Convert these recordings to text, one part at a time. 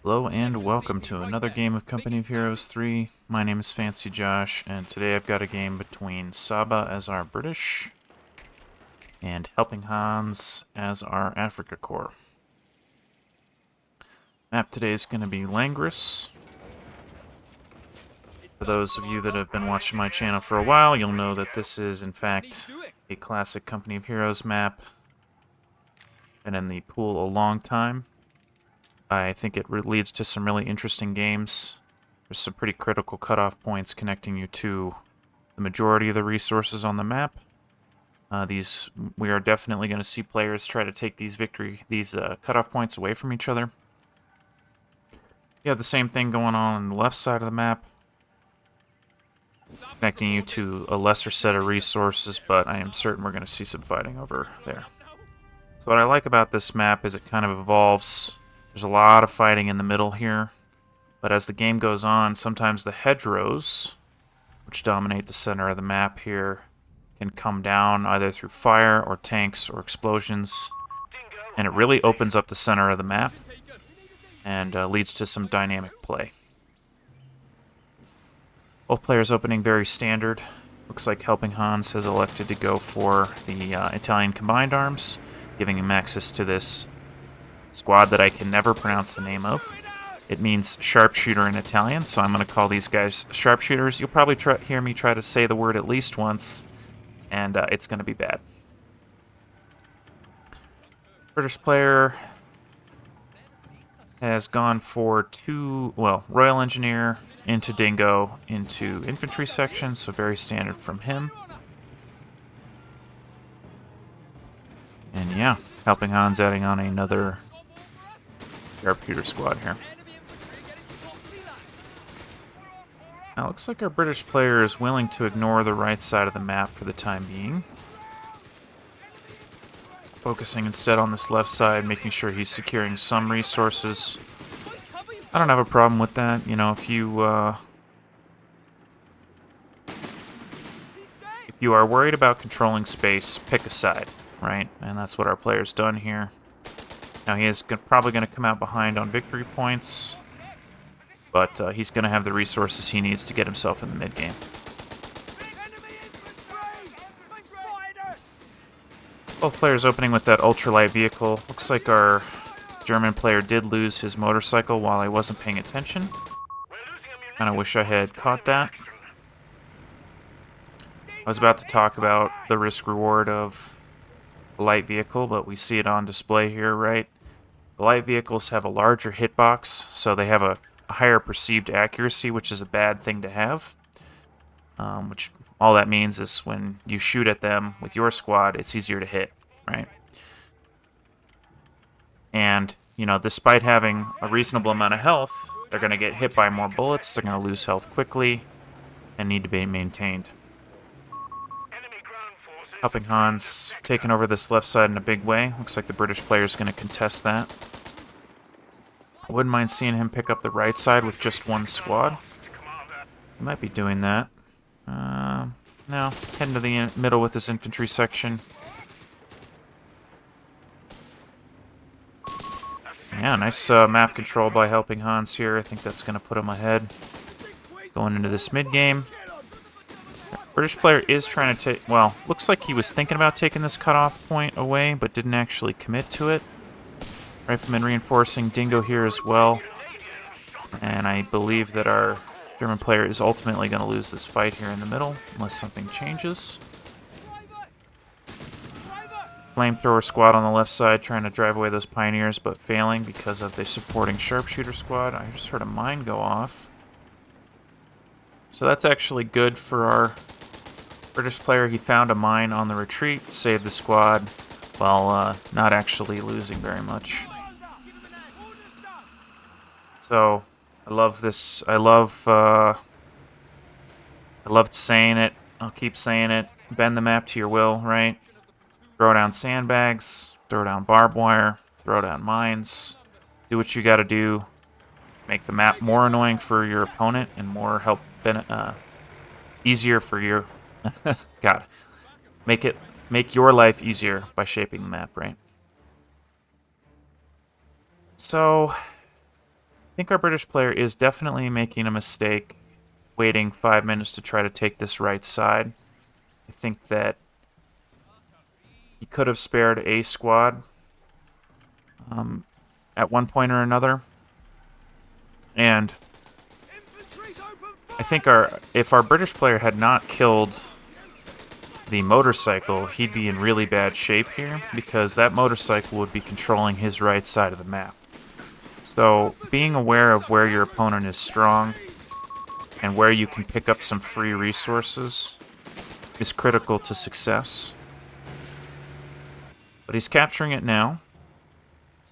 Hello and welcome to another game of Company of Heroes 3. My name is Fancy Josh, and today I've got a game between Saba as our British and HelpingHans as our Africa Corps. Map today is going to be Langres. For those of you that have been watching my channel for a while, you'll know that this is in fact a classic Company of Heroes map. Been in the pool a long time. I think it leads to some really interesting games. There's some pretty critical cutoff points connecting you to the majority of the resources on the map. We are definitely going to see players try to take these cutoff points away from each other. You have the same thing going on the left side of the map, connecting you to a lesser set of resources, but I am certain we're going to see some fighting over there. So what I like about this map is it kind of evolves. There's a lot of fighting in the middle here, but as the game goes on, sometimes the hedgerows, which dominate the center of the map here, can come down either through fire or tanks or explosions, and it really opens up the center of the map and leads to some dynamic play. Both players opening very standard. Looks like HelpingHans has elected to go for the Italian combined arms, giving him access to this squad that I can never pronounce the name of. It means sharpshooter in Italian, so I'm going to call these guys sharpshooters. You'll probably hear me try to say the word at least once, and it's going to be bad. British player has gone for Royal Engineer into Dingo into infantry section, so very standard from him. And yeah, HelpingHans adding on another sharpshooter squad here. Now, it looks like our British player is willing to ignore the right side of the map for the time being. Focusing instead on this left side, making sure he's securing some resources. I don't have a problem with that. You know, if you are worried about controlling space, pick a side, right? And that's what our player's done here. Now, he is probably going to come out behind on victory points, but he's going to have the resources he needs to get himself in the mid-game. Both players opening with that ultralight vehicle. Looks like our German player did lose his motorcycle while I wasn't paying attention. Kind of wish I had caught that. I was about to talk about the risk-reward of the light vehicle, but we see it on display here, right? The light vehicles have a larger hitbox, so they have a higher perceived accuracy, which is a bad thing to have. Which all that means is when you shoot at them with your squad, it's easier to hit, right? And, you know, despite having a reasonable amount of health, they're going to get hit by more bullets, they're going to lose health quickly, and need to be maintained. HelpingHans taking over this left side in a big way. Looks like the British player is going to contest that. I wouldn't mind seeing him pick up the right side with just one squad. He might be doing that. No, heading to the middle with his infantry section. Yeah, nice map control by HelpingHans here. I think that's going to put him ahead going into this mid-game. British player is trying to take... Well, looks like he was thinking about taking this cutoff point away, but didn't actually commit to it. Rifleman reinforcing Dingo here as well. And I believe that our German player is ultimately going to lose this fight here in the middle, unless something changes. Flamethrower squad on the left side trying to drive away those pioneers, but failing because of the supporting sharpshooter squad. I just heard a mine go off. So that's actually good for our British player. He found a mine on the retreat, saved the squad, while not actually losing very much. So I love this. I loved saying it. I'll keep saying it. Bend the map to your will, right? Throw down sandbags, throw down barbed wire, throw down mines. Do what you gotta do to make the map more annoying for your opponent and more easier for your... God. Make your life easier by shaping the map, right? So, I think our British player is definitely making a mistake waiting 5 minutes to try to take this right side. I think that he could have spared a squad at one point or another. And I think if our British player had not killed the motorcycle, he'd be in really bad shape here, because that motorcycle would be controlling his right side of the map. So being aware of where your opponent is strong and where you can pick up some free resources is critical to success. But he's capturing it now,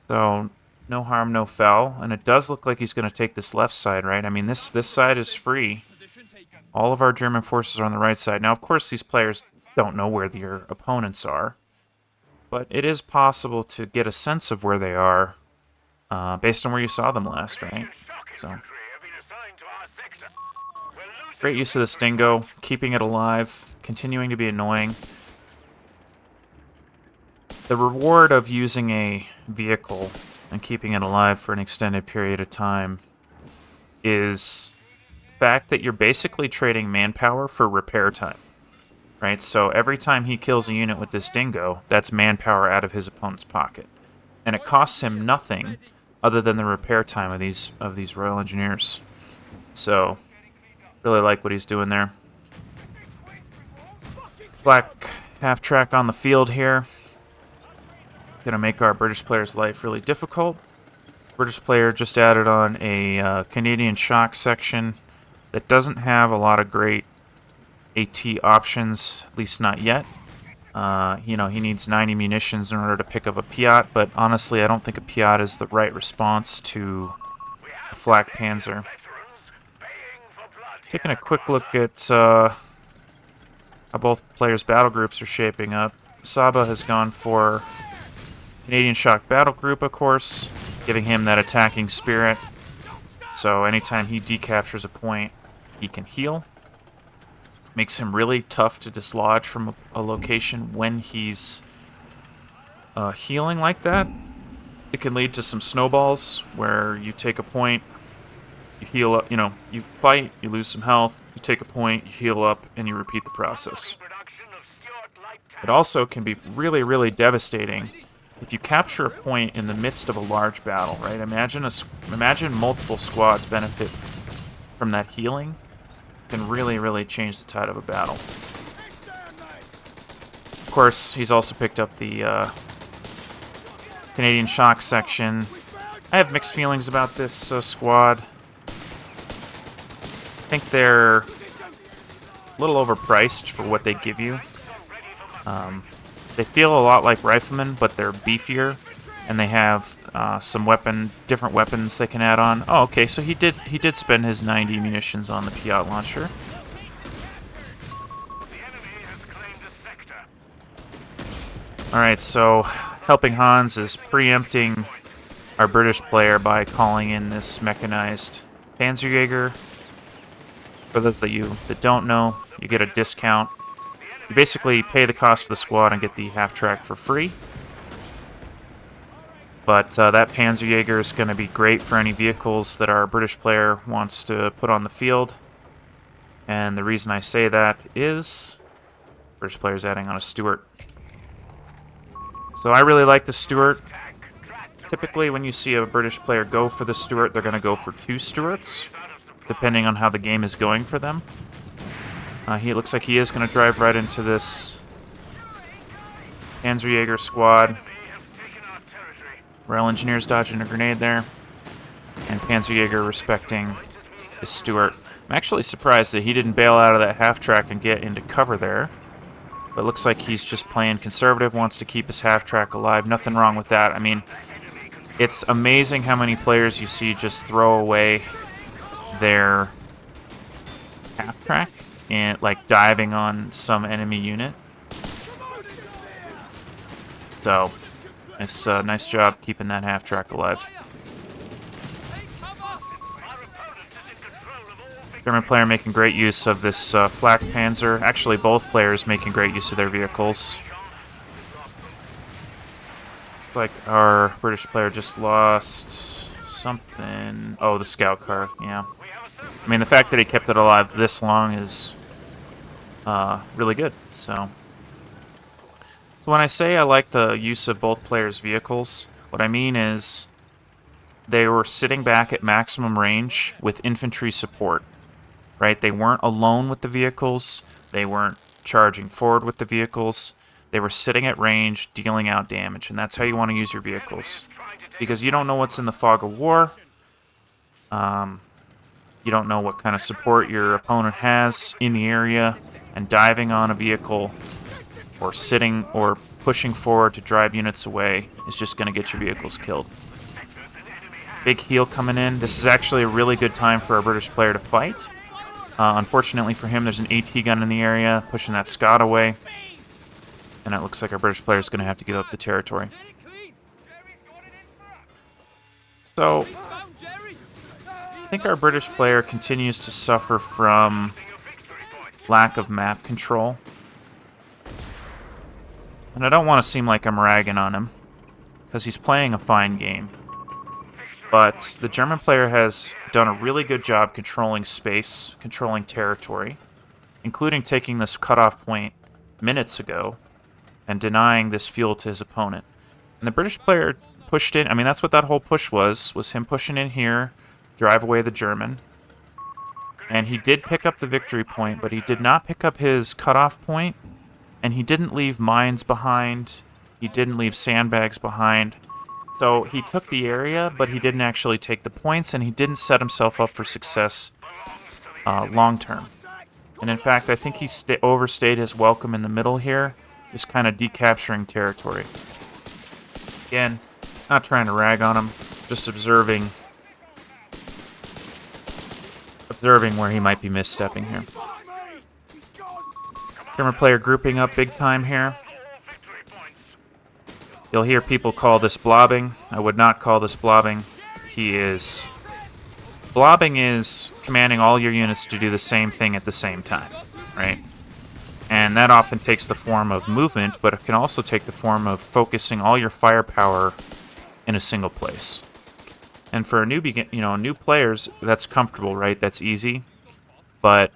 so no harm, no foul. And it does look like he's going to take this left side, right? I mean, this side is free. All of our German forces are on the right side. Now, of course, these players don't know where their opponents are, but it is possible to get a sense of where they are based on where you saw them last, right? So, great use of this dingo, keeping it alive, continuing to be annoying. The reward of using a vehicle and keeping it alive for an extended period of time is the fact that you're basically trading manpower for repair time, right? So every time he kills a unit with this dingo, that's manpower out of his opponent's pocket. And it costs him nothing other than the repair time of these Royal Engineers. So, really like what he's doing there. Black half-track on the field here. Gonna make our British player's life really difficult. British player just added on a Canadian shock section that doesn't have a lot of great AT options, at least not yet. You know, he needs 90 munitions in order to pick up a Piat, but honestly, I don't think a Piat is the right response to a flak panzer. Taking a quick look at how both players' battle groups are shaping up. Saba has gone for Canadian shock battle group, of course, giving him that attacking spirit. So anytime he decaptures a point, he can heal. Makes him really tough to dislodge from a location when he's healing like that. It can lead to some snowballs where you take a point, you heal up, you know, you fight, you lose some health, you take a point, you heal up, and you repeat the process. It also can be really, really devastating if you capture a point in the midst of a large battle, right? Imagine multiple squads benefit from that healing. Can really, really change the tide of a battle. Of course, he's also picked up the Canadian shock section. I have mixed feelings about this squad. I think they're a little overpriced for what they give you. They feel a lot like riflemen, but they're beefier, and they have some different weapons they can add on. Oh, okay, so he did spend his 90 munitions on the Piat launcher. Alright, so HelpingHans is preempting our British player by calling in this mechanized Panzerjäger. For those of you that don't know, you get a discount. You basically pay the cost of the squad and get the half-track for free. But that Panzerjäger is going to be great for any vehicles that our British player wants to put on the field. And the reason I say that is British player is adding on a Stuart. So I really like the Stuart. Typically when you see a British player go for the Stuart, they're going to go for 2 Stuarts, depending on how the game is going for them. He looks like he is going to drive right into this Panzerjäger squad. Royal Engineers dodging a grenade there. And Panzerjäger respecting the Stuart. I'm actually surprised that he didn't bail out of that half-track and get into cover there. But it looks like he's just playing conservative, wants to keep his half-track alive. Nothing wrong with that. I mean, it's amazing how many players you see just throw away their half-track and like diving on some enemy unit. So, nice job keeping that half-track alive. German player making great use of this flak panzer. Actually, both players making great use of their vehicles. Looks like our British player just lost something... Oh, the scout car, yeah. I mean, the fact that he kept it alive this long is really good, so... So when I say I like the use of both players' vehicles, what I mean is they were sitting back at maximum range with infantry support, right? They weren't alone with the vehicles. They weren't charging forward with the vehicles. They were sitting at range, dealing out damage, and that's how you want to use your vehicles. Because you don't know what's in the fog of war. You don't know what kind of support your opponent has in the area, and diving on a vehicle or sitting or pushing forward to drive units away is just going to get your vehicles killed. Big heal coming in. This is actually a really good time for a British player to fight. Unfortunately for him, there's an AT gun in the area, pushing that Scot away. And it looks like our British player is going to have to give up the territory. So, I think our British player continues to suffer from lack of map control. And I don't want to seem like I'm ragging on him, because he's playing a fine game. But the German player has done a really good job controlling space, controlling territory, including taking this cutoff point minutes ago and denying this fuel to his opponent. And the British player pushed in. I mean, that's what that whole push was him pushing in here, drive away the German. And he did pick up the victory point, but he did not pick up his cutoff point, and he didn't leave mines behind. He didn't leave sandbags behind. So he took the area, but he didn't actually take the points, and he didn't set himself up for success long term. And in fact, I think he overstayed his welcome in the middle here, just kind of decapturing territory. Again, not trying to rag on him, just observing where he might be misstepping here. German player grouping up big time here. You'll hear people call this blobbing. I would not call this blobbing. Blobbing is commanding all your units to do the same thing at the same time, right? And that often takes the form of movement, but it can also take the form of focusing all your firepower in a single place. And for new players, that's comfortable, right? That's easy. But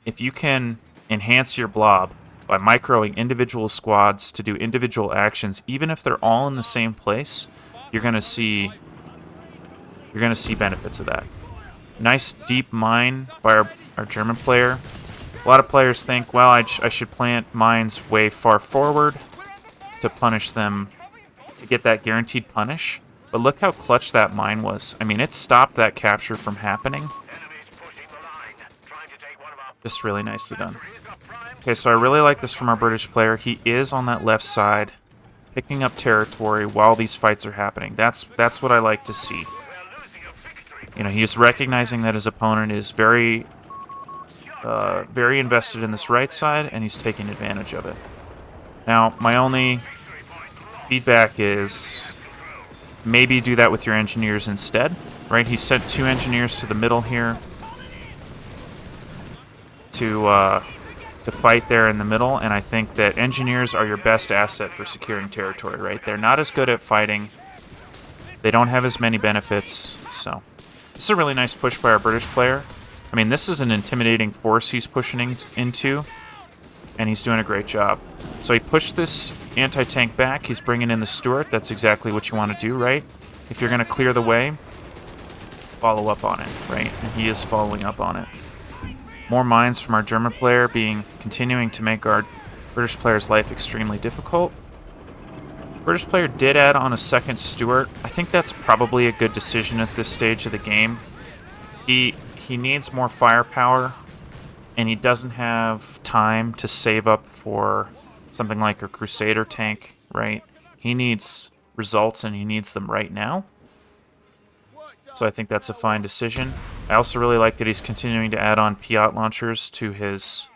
if you can enhance your blob by microing individual squads to do individual actions, even if they're all in the same place, you're going to see benefits of that. Nice deep mine by our German player. A lot of players think, well, I should plant mines way far forward to punish them, to get that guaranteed punish. But look how clutch that mine was. I mean, it stopped that capture from happening. Just really nicely done. Okay, so I really like this from our British player. He is on that left side, picking up territory while these fights are happening. That's what I like to see. You know, he's recognizing that his opponent is very invested in this right side, and he's taking advantage of it. Now, my only feedback is maybe do that with your engineers instead, right? He sent 2 engineers to the middle here to fight there in the middle, and I think that engineers are your best asset for securing territory, right? They're not as good at fighting. They don't have as many benefits, so... This is a really nice push by our British player. I mean, this is an intimidating force he's pushing into, and he's doing a great job. So he pushed this anti-tank back. He's bringing in the Stuart. That's exactly what you want to do, right? If you're going to clear the way, follow up on it, right? And he is following up on it. More mines from our German player continuing to make our British player's life extremely difficult. British player did add on a second Stuart. I think that's probably a good decision at this stage of the game. He needs more firepower, and he doesn't have time to save up for something like a Crusader tank, right? He needs results, and he needs them right now. So I think that's a fine decision. I also really like that he's continuing to add on Piat launchers to his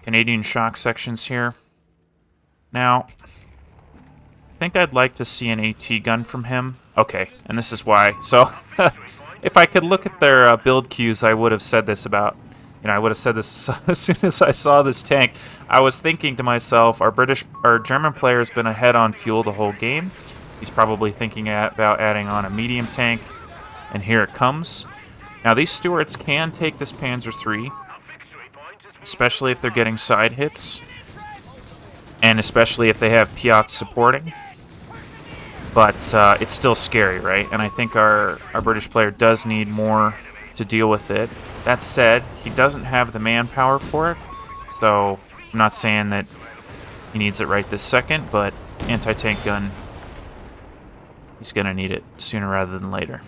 Canadian shock sections here. Now, I think I'd like to see an AT gun from him. Okay, and this is why. So, if I could look at their build queues, I would have said this about... I would have said this as soon as I saw this tank. I was thinking to myself, our German player has been ahead on fuel the whole game. He's probably thinking about adding on a medium tank. and here it comes. Now, these Stuarts can take this Panzer III, especially if they're getting side hits, and especially if they have Piats supporting. But it's still scary, right? And I think our British player does need more to deal with it. That said, he doesn't have the manpower for it, so I'm not saying that he needs it right this second, but anti-tank gun, he's going to need it sooner rather than later.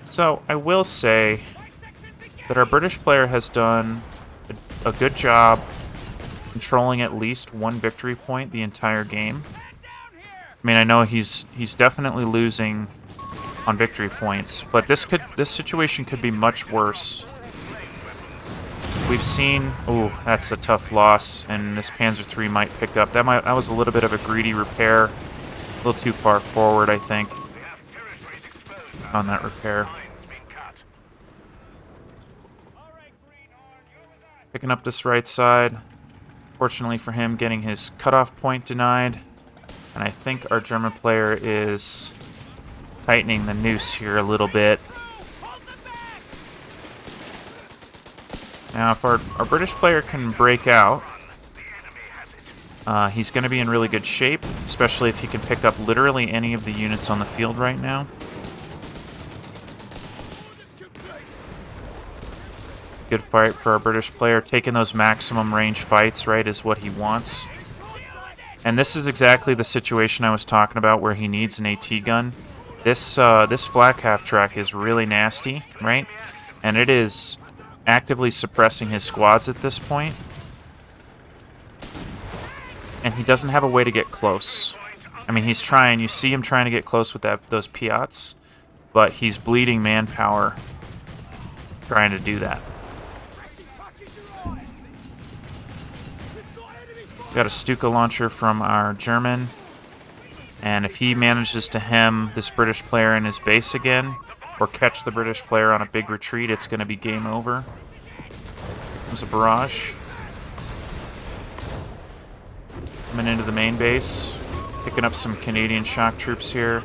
So I will say that our British player has done a good job controlling at least one victory point the entire game. I mean, I know he's definitely losing on victory points, but this situation could be much worse. We've seen, ooh, that's a tough loss, and this Panzer III might pick up. That was a little bit of a greedy repair, a little too far forward, I think, on that repair. Picking up this right side. Fortunately for him, getting his cutoff point denied. And I think our German player is tightening the noose here a little bit. Now, if our British player can break out, he's going to be in really good shape, especially if he can pick up literally any of the units on the field right now. Good fight for our British player. Taking those maximum range fights, right, is what he wants. And this is exactly the situation I was talking about where he needs an AT gun. This flak half-track is really nasty, right? And it is actively suppressing his squads at this point. And he doesn't have a way to get close. I mean, he's trying. You see him trying to get close with those Piats, but he's bleeding manpower trying to do that. Got a Stuka launcher from our German, and if he manages to hem this British player in his base again, or catch the British player on a big retreat, it's going to be game over. There's a barrage. Coming into the main base, picking up some Canadian shock troops here.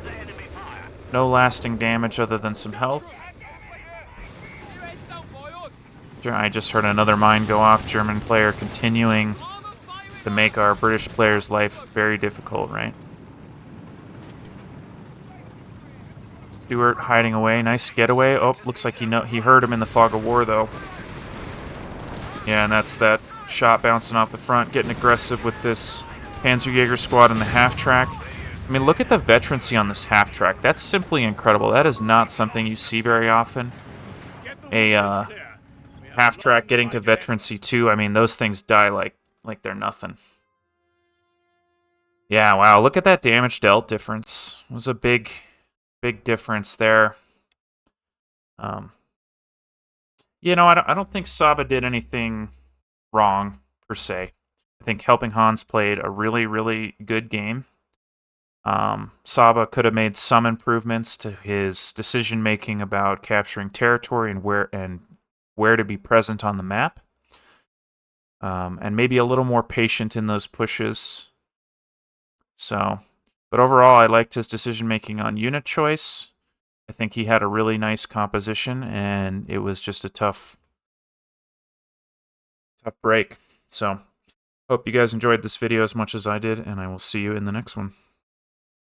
No lasting damage other than some health. I just heard another mine go off. German player continuing to make our British player's life very difficult, right? Stuart hiding away. Nice getaway. Oh, looks like he heard him in the fog of war, though. Yeah, and that's that shot bouncing off the front, getting aggressive with this Panzerjäger squad in the half-track. I mean, look at the veterancy on this half-track. That's simply incredible. That is not something you see very often. A half-track getting to veterancy 2. I mean, those things die like they're nothing. Yeah, wow, look at that damage dealt difference. It was a big difference there. You know, I don't think Saba did anything wrong, per se. I think HelpingHans played a really, really good game. Saba could have made some improvements to his decision-making about capturing territory and where to be present on the map. And maybe a little more patient in those pushes. So, but overall, I liked his decision-making on unit choice. I think he had a really nice composition, and it was just a tough break. So, hope you guys enjoyed this video as much as I did, and I will see you in the next one.